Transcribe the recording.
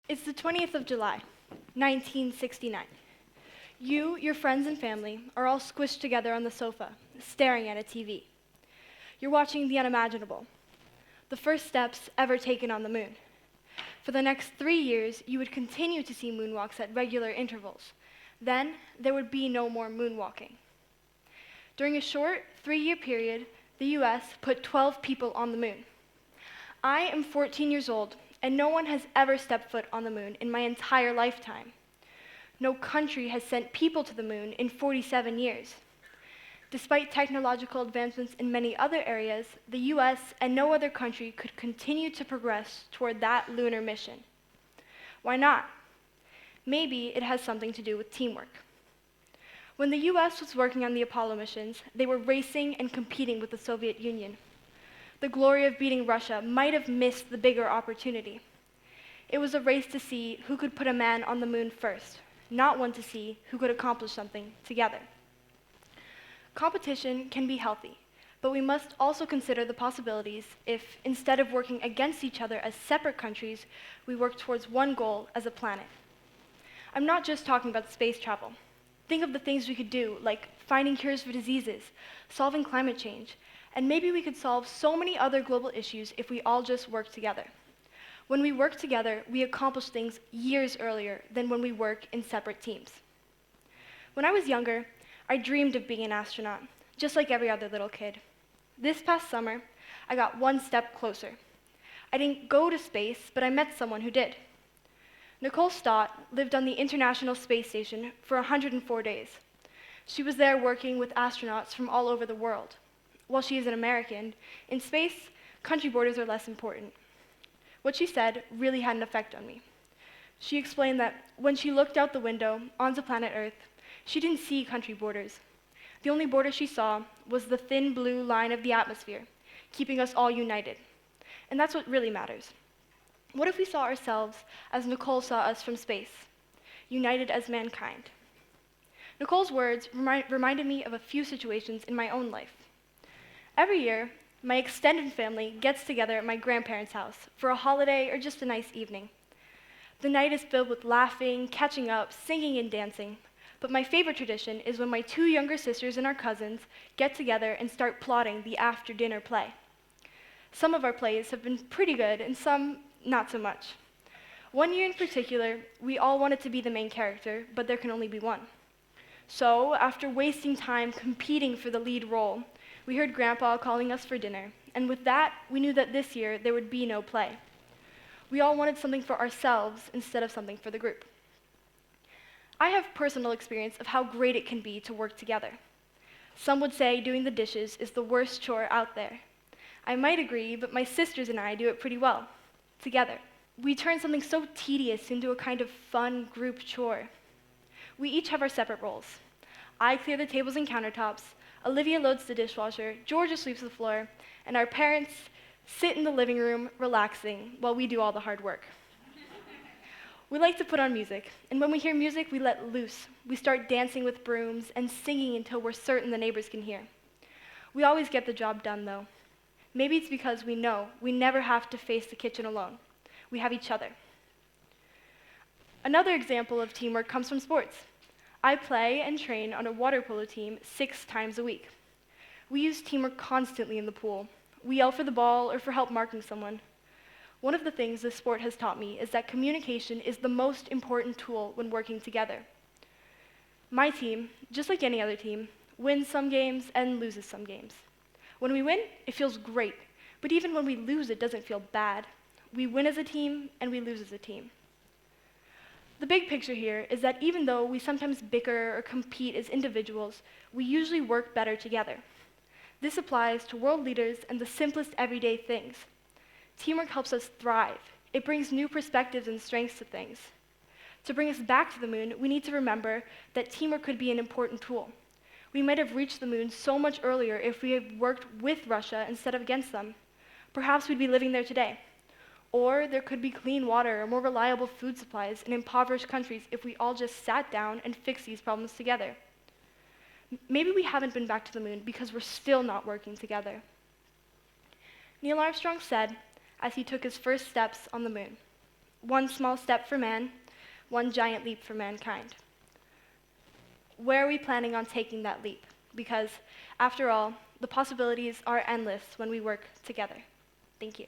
It's the 20th of July, 1969. You, your friends and family are all squished together on the sofa, staring at a TV. You're watching the unimaginable, the first steps ever taken on the moon. For the next 3 years, you would continue to see moonwalks at regular intervals. Then, there would be no more moonwalking. During a short 3-year period, the US put 12 people on the moon. I am 14 years old, and no one has ever stepped foot on the moon in my entire lifetime. No country has sent people to the moon in 47 years. Despite technological advancements in many other areas, the US and no other country could continue to progress toward that lunar mission. Why not? Maybe it has something to do with teamwork. When the US was working on the Apollo missions, they were racing and competing with the Soviet Union. The glory of beating Russia might have missed the bigger opportunity. It was a race to see who could put a man on the moon first, not one to see who could accomplish something together. Competition can be healthy, but we must also consider the possibilities if, instead of working against each other as separate countries, we work towards one goal as a planet. I'm not just talking about space travel. Think of the things we could do, like finding cures for diseases, solving climate change, and maybe we could solve so many other global issues if we all just work together. When we work together, we accomplish things years earlier than when we work in separate teams. When I was younger, I dreamed of being an astronaut, just like every other little kid. This past summer, I got one step closer. I didn't go to space, but I met someone who did. Nicole Stott lived on the International Space Station for 104 days. She was there working with astronauts from all over the world. While she is an American, in space, country borders are less important. What she said really had an effect on me. She explained that when she looked out the window onto planet Earth, she didn't see country borders. The only border she saw was the thin blue line of the atmosphere, keeping us all united. And that's what really matters. What if we saw ourselves as Nicole saw us from space, united as mankind? Nicole's words reminded me of a few situations in my own life. Every year, my extended family gets together at my grandparents' house for a holiday or just a nice evening. The night is filled with laughing, catching up, singing, and dancing. But my favorite tradition is when my 2 younger sisters and our cousins get together and start plotting the after-dinner play. Some of our plays have been pretty good, and some not so much. One year in particular, we all wanted to be the main character, but there can only be one. So, after wasting time competing for the lead role, we heard Grandpa calling us for dinner, and with that, we knew that this year there would be no play. We all wanted something for ourselves instead of something for the group. I have personal experience of how great it can be to work together. Some would say doing the dishes is the worst chore out there. I might agree, but my sisters and I do it pretty well, together. We turn something so tedious into a kind of fun group chore. We each have our separate roles. I clear the tables and countertops, Olivia loads the dishwasher, Georgia sweeps the floor, and our parents sit in the living room relaxing while we do all the hard work. We like to put on music, and when we hear music, we let loose. We start dancing with brooms and singing until we're certain the neighbors can hear. We always get the job done, though. Maybe it's because we know we never have to face the kitchen alone. We have each other. Another example of teamwork comes from sports. I play and train on a water polo team 6 times a week. We use teamwork constantly in the pool. We yell for the ball or for help marking someone. One of the things this sport has taught me is that communication is the most important tool when working together. My team, just like any other team, wins some games and loses some games. When we win, it feels great, but even when we lose, it doesn't feel bad. We win as a team and we lose as a team. The big picture here is that even though we sometimes bicker or compete as individuals, we usually work better together. This applies to world leaders and the simplest everyday things. Teamwork helps us thrive. It brings new perspectives and strengths to things. To bring us back to the moon, we need to remember that teamwork could be an important tool. We might have reached the moon so much earlier if we had worked with Russia instead of against them. Perhaps we'd be living there today. Or there could be clean water or more reliable food supplies in impoverished countries if we all just sat down and fixed these problems together. Maybe we haven't been back to the moon because we're still not working together. Neil Armstrong said, as he took his first steps on the moon, one small step for man, one giant leap for mankind. Where are we planning on taking that leap? Because, after all, the possibilities are endless when we work together. Thank you.